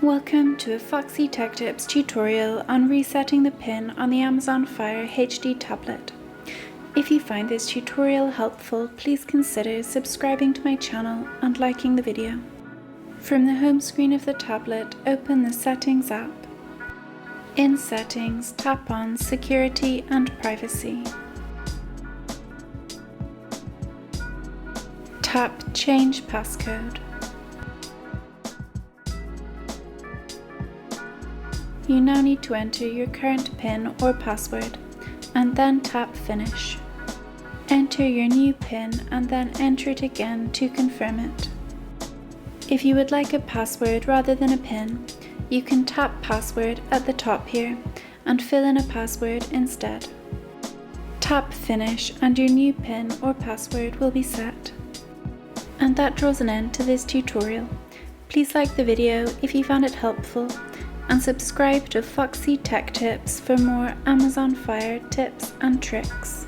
Welcome to a Foxy Tech Tips tutorial on resetting the pin on the Amazon Fire HD tablet. If you find this tutorial helpful, please consider subscribing to my channel and liking the video. From the home screen of the tablet, open the Settings app. In Settings, tap on Security and Privacy. Tap Change Passcode. You now need to enter your current PIN or password, and then tap Finish. Enter your new PIN and then enter it again to confirm it. If you would like a password rather than a PIN, you can tap Password at the top here and fill in a password instead. Tap Finish and your new PIN or password will be set. And that draws an end to this tutorial. Please like the video if you found it helpful, and subscribe to Foxy Tech Tips for more Amazon Fire tips and tricks.